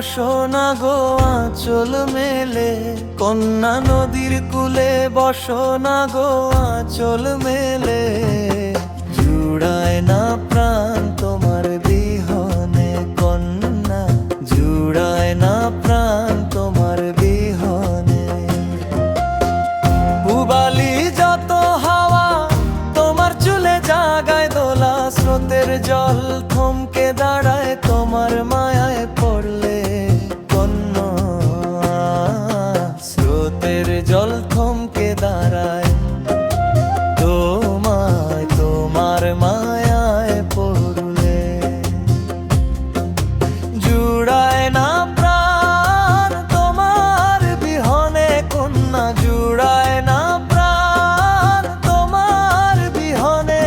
বসো না গো আঁচল মেলে, কন্যা নদীর কূলে বসো না গো আঁচল মেলে। জুড়ায় না প্রাণ তোমার বিহনে কন্যা, জুড়ায় না প্রাণ তোমার বিহনে। পুবালি যত হাওয়া তোমার চুলে জাগায় দোলা, স্রোতের জল থমকে দাঁড়ায় তোমার মায়ায় পড়লে কন্যা। স্রোতের জল থমকে দাঁড়ায় তোমায় তোমার মায়ায় পড়লে। জুড়ায় না প্রাণ তোমার বিহনে কন্যা, জুড়ায় না প্রাণ তোমার বিহনে।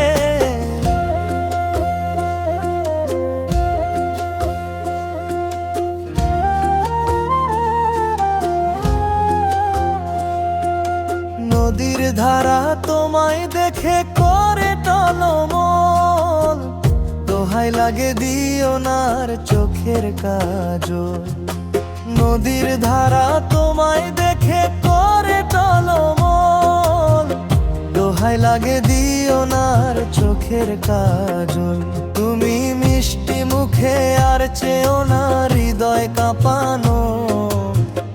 নদীর ধারা তোমায় দেখে করে টলমল, দোহাই লাগে দিও নার চোখের কাজল। নদীর ধারা তোমায় দেখে করে টলমল, দোহাই লাগে দিও নার চোখের কাজল। তুমি মিষ্টি মুখে আর চেও না হৃদয় কাঁপানো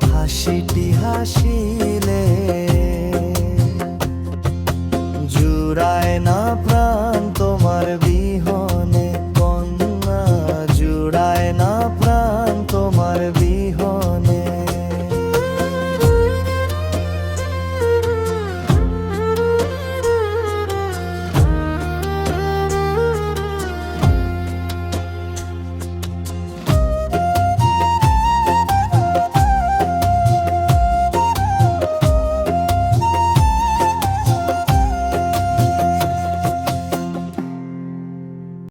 হাসিটি হাসিলে। জুড়ায় না